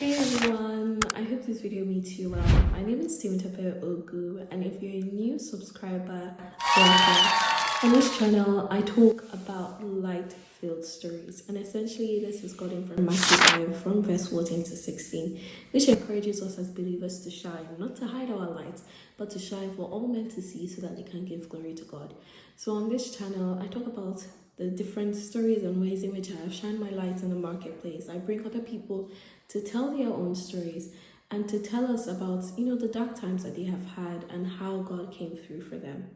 Hey everyone, I hope this video meets you well. My name is Temitope Ogwu, and if you're a new subscriber, welcome. On this channel, I talk about light-filled stories, and essentially this is gotten from Matthew 5, from verse 14 to 16, which encourages us as believers to shine, not to hide our light, but to shine for all men to see so that they can give glory to God. So on this channel, I talk about the different stories and ways in which I have shined my light in the marketplace. I bring other people to tell their own stories and to tell us about, the dark times that they have had and how God came through for them.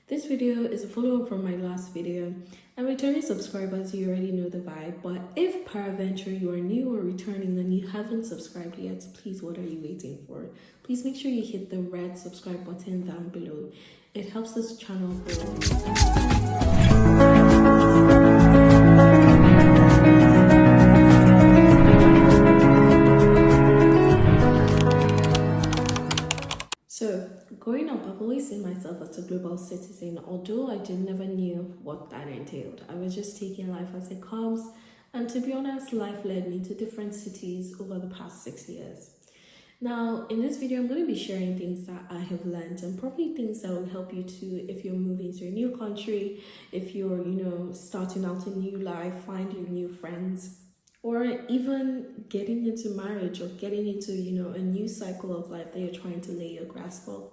This video is a follow-up from my last video, and returning subscribers, you already know the vibe, but if peradventure you are new or returning and you haven't subscribed yet, please, what are you waiting for? Please make sure you hit the red subscribe button down below. It helps this channel grow. So, growing up, I've always seen myself as a global citizen, although I never knew what that entailed. I was just taking life as it comes, and to be honest, life led me to different cities over the past 6 years. Now, in this video, I'm going to be sharing things that I have learned and probably things that will help you too if you're moving to a new country, if you're, starting out a new life, finding new friends, or even getting into marriage or getting into, a new cycle of life that you're trying to lay your grasp of.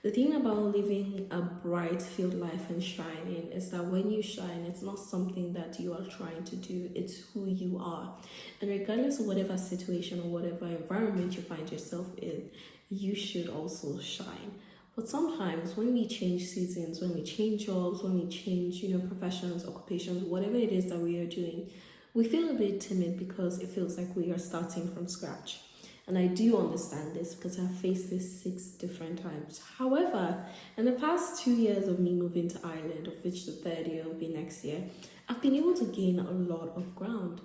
The thing about living a bright filled life and shining is that when you shine, it's not something that you are trying to do, it's who you are. And regardless of whatever situation or whatever environment you find yourself in, you should also shine. But sometimes when we change seasons, when we change jobs, when we change, professions, occupations, whatever it is that we are doing, we feel a bit timid because it feels like we are starting from scratch. And I do understand this because I've faced this 6 different times. However, in the past 2 years of me moving to Ireland, of which the 3rd year will be next year, I've been able to gain a lot of ground.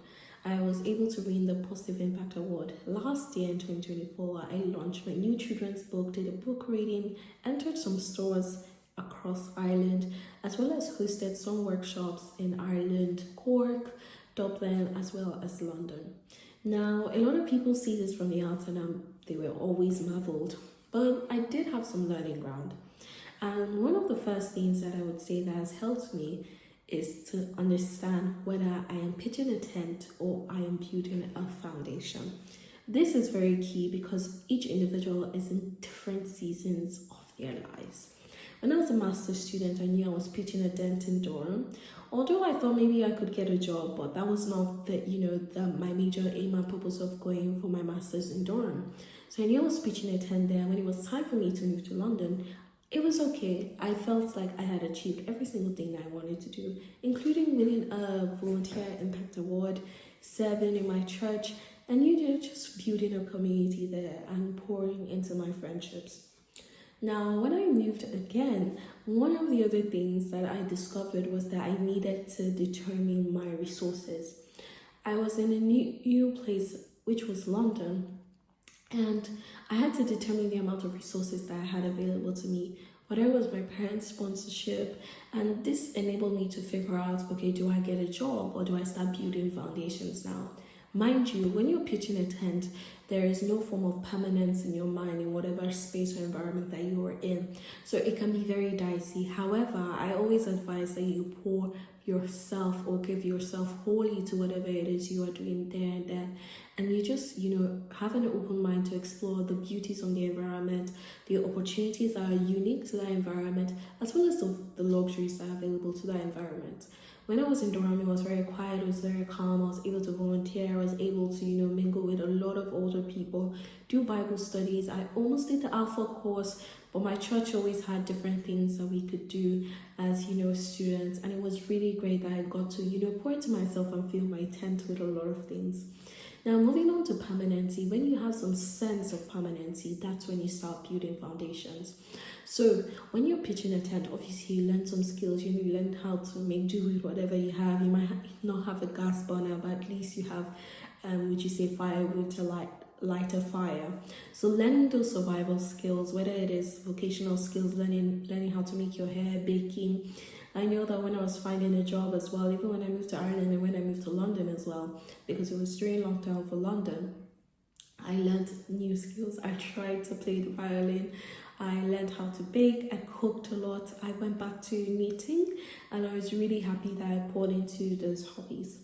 I was able to win the Positive Impact Award. Last year in 2024, I launched my new children's book, did a book reading, entered some stores across Ireland, as well as hosted some workshops in Ireland, Cork, Dublin, as well as London. Now, a lot of people see this from the outside and they were always marveled, but I did have some learning ground. And one of the first things that I would say that has helped me is to understand whether I am pitching a tent or I am building a foundation. This is very key because each individual is in different seasons of their lives. When I was a master's student, I knew I was pitching a tent in Durham. Although I thought maybe I could get a job, but that was not my major aim and purpose of going for my master's in Durham. So I knew I was pitching a tent there. When it was time for me to move to London, it was okay. I felt like I had achieved every single thing that I wanted to do, including winning a Volunteer Impact Award, serving in my church, and just building a community there and pouring into my friendships. Now, when I moved again, one of the other things that I discovered was that I needed to determine my resources. I was in a new place, which was London, and I had to determine the amount of resources that I had available to me, whether it was my parents' sponsorship, and this enabled me to figure out, okay, do I get a job or do I start building foundations now? Mind you, when you're pitching a tent, there is no form of permanence in your mind in whatever space or environment that you are in. So it can be very dicey. However, I always advise that you pour yourself or give yourself wholly to whatever it is you are doing there and then. And you just, have an open mind to explore the beauties of the environment, the opportunities that are unique to that environment, as well as the luxuries that are available to that environment. When I was in Durham, it was very quiet, it was very calm, I was able to volunteer, I was able to, mingle with a lot of older people, do Bible studies. I almost did the Alpha course, but my church always had different things that we could do as, students. And it was really great that I got to, pour into myself and fill my tent with a lot of things. Now, moving on to permanency, when you have some sense of permanency, that's when you start building foundations. So when you're pitching a tent, obviously you learn some skills, you learn how to make do with whatever you have. You might not have a gas burner, but at least you have, firewood to light a fire. So learning those survival skills, whether it is vocational skills, learning how to make your hair, baking. I know that when I was finding a job as well, even when I moved to Ireland and when I moved to London as well, because it was during lockdown for London, I learned new skills. I tried to play the violin. I learned how to bake. I cooked a lot. I went back to knitting, and I was really happy that I poured into those hobbies.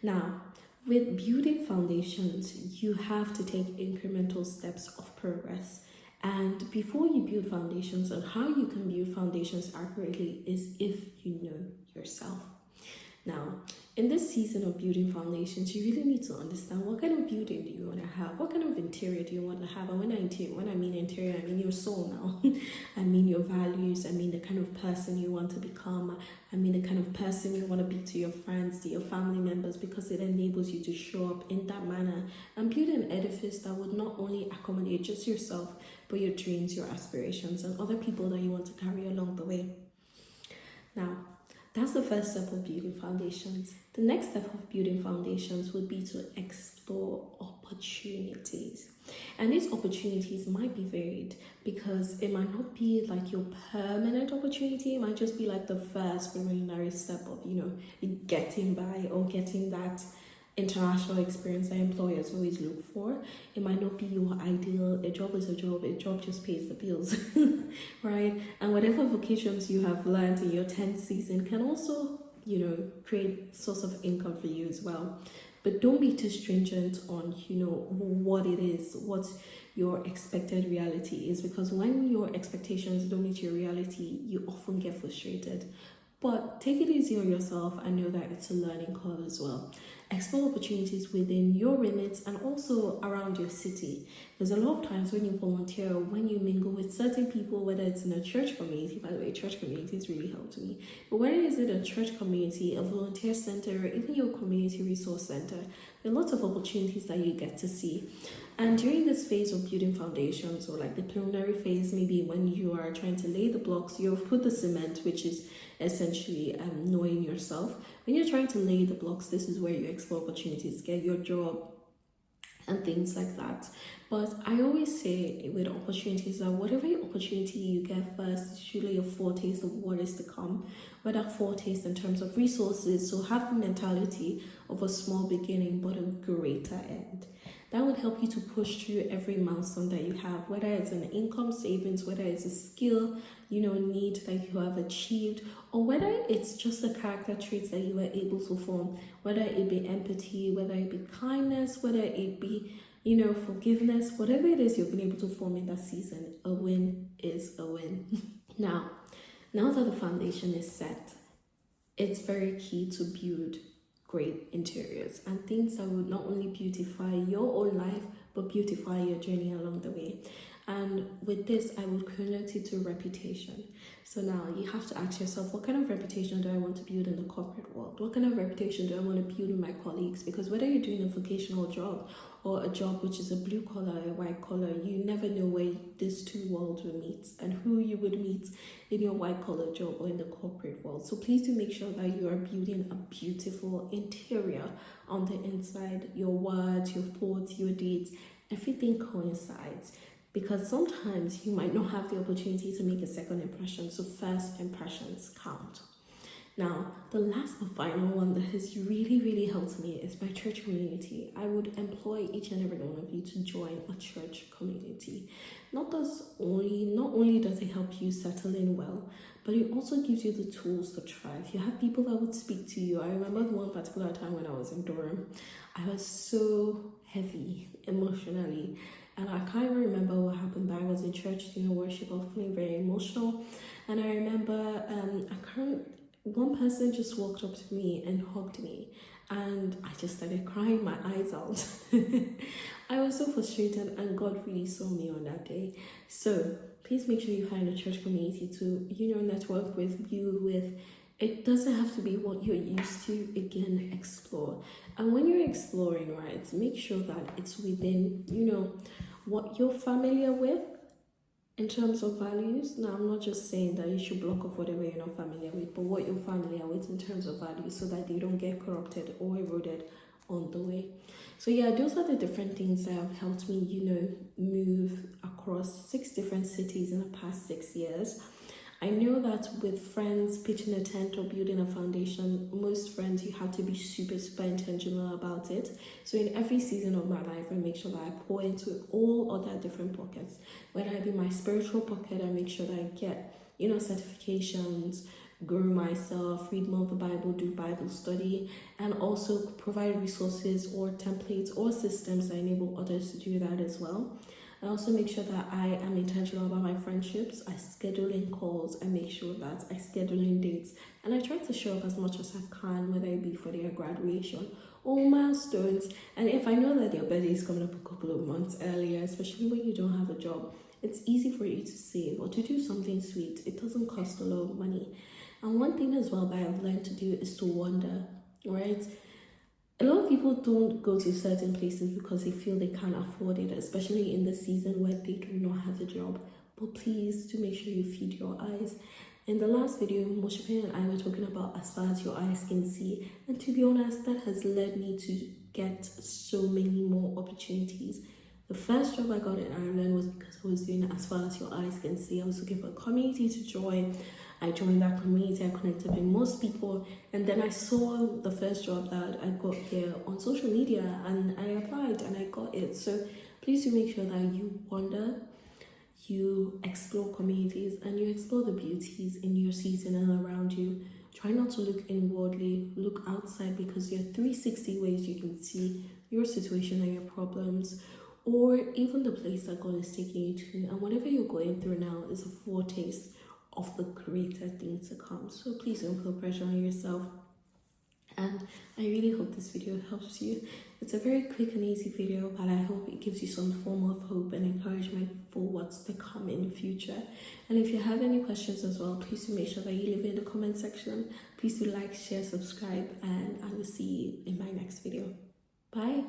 Now, with building foundations, you have to take incremental steps of progress. And before you build foundations, and how you can build foundations accurately is if you know yourself. Now, in this season of building foundations, you really need to understand what kind of building do you want to have? What kind of interior do you want to have? And when I mean interior, I mean your soul now. I mean your values. I mean the kind of person you want to become. I mean the kind of person you want to be to your friends, to your family members, because it enables you to show up in that manner and build an edifice that would not only accommodate just yourself, but your dreams, your aspirations, and other people that you want to carry along the way. Now, that's the first step of building foundations. The next step of building foundations would be to explore opportunities. And these opportunities might be varied because it might not be like your permanent opportunity. It might just be like the first preliminary step of, getting by or getting that international experience that employers always look for. It might not be your ideal. A job is a job just pays the bills. Right? And whatever vocations you have learned in your 10th season can also, create source of income for you as well. But don't be too stringent on, what it is, what your expected reality is, because when your expectations don't meet your reality, you often get frustrated. But take it easy on yourself and know that it's a learning curve as well. Explore opportunities within your limits and also around your city. There's a lot of times when you volunteer, when you mingle with certain people, whether it's in a church community. By the way, church communities really helped me. But whether it's in a church community, a volunteer center, or even your community resource center, there are lots of opportunities that you get to see. And during this phase of building foundations, or like the preliminary phase, maybe when you are trying to lay the blocks, you've put the cement, which is essentially knowing yourself. When you're trying to lay the blocks, this is where you explore opportunities, get your job, and things like that. But I always say with opportunities that whatever opportunity you get first is usually a foretaste of what is to come, whether foretaste in terms of resources. So have the mentality of a small beginning but a greater end. That would help you to push through every milestone that you have, whether it's an income savings, whether it's a skill, need that you have achieved, or whether it's just the character traits that you were able to form, whether it be empathy, whether it be kindness, whether it be, forgiveness, whatever it is you've been able to form in that season, a win is a win. Now that the foundation is set, it's very key to build great interiors and things that would not only beautify your own life, but beautify your journey along the way. And with this, I would correlate it to reputation. So now you have to ask yourself, what kind of reputation do I want to build in the corporate world? What kind of reputation do I want to build with my colleagues? Because whether you're doing a vocational job or a job which is a blue collar, a white collar, you never know where these two worlds will meet and who you would meet in your white collar job or in the corporate world. So please do make sure that you are building a beautiful interior on the inside. Your words, your thoughts, your deeds, everything coincides. Because sometimes you might not have the opportunity to make a second impression, so first impressions count. Now, the last and final one that has really, really helped me is my church community. I would employ each and every one of you to join a church community. Not only does it help you settle in well, but it also gives you the tools to thrive. You have people that would speak to you. I remember one particular time when I was in Durham, I was so heavy emotionally. And I can't even remember what happened, but I was in church doing worship. I was feeling very emotional. And I remember one person just walked up to me and hugged me. And I just started crying my eyes out. I was so frustrated, and God really saw me on that day. So please make sure you find a church community to, network with, build with. It doesn't have to be what you're used to. Again, explore. And when you're exploring, right, make sure that it's within, what you're familiar with in terms of values. Now, I'm not just saying that you should block off whatever you're not familiar with, but what you're familiar with in terms of values so that you don't get corrupted or eroded on the way. So yeah, those are the different things that have helped me, move across 6 different cities in the past 6 years. I know that with friends pitching a tent or building a foundation, most friends, you have to be super, super intentional about it. So in every season of my life, I make sure that I pour into all other different pockets. Whether it be my spiritual pocket, I make sure that I get, certifications, grow myself, read more of the Bible, do Bible study, and also provide resources or templates or systems that enable others to do that as well. I also make sure that I am intentional about my friendships. I schedule in calls. I make sure that I schedule in dates. And I try to show up as much as I can, whether it be for their graduation or milestones. And if I know that their birthday is coming up a couple of months earlier, especially when you don't have a job, it's easy for you to save or to do something sweet. It doesn't cost a lot of money. And one thing as well that I've learned to do is to wander, right? A lot of people don't go to certain places because they feel they can't afford it, especially in the season where they do not have a job. But please do make sure you feed your eyes. In the last video, Moshe and I were talking about as far as your eyes can see. And to be honest, that has led me to get so many more opportunities. The first job I got in Ireland was because I was doing as far as your eyes can see. I was looking for a community to join. I joined that community, I connected with most people, and then I saw the first job that I got here on social media, and I applied and I got it. So please do make sure that you wander, you explore communities, and you explore the beauties in your season and around you. Try not to look inwardly, look outside, because there are 360 ways you can see your situation and your problems, or even the place that God is taking you to. And whatever you're going through now is a foretaste of the greater things to come. So please don't put pressure on yourself. And I really hope this video helps you. It's a very quick and easy video, but I hope it gives you some form of hope and encouragement for what's to come in the future. And if you have any questions as well, please do make sure that you leave it in the comment section. Please do like, share, subscribe, and I will see you in my next video. Bye.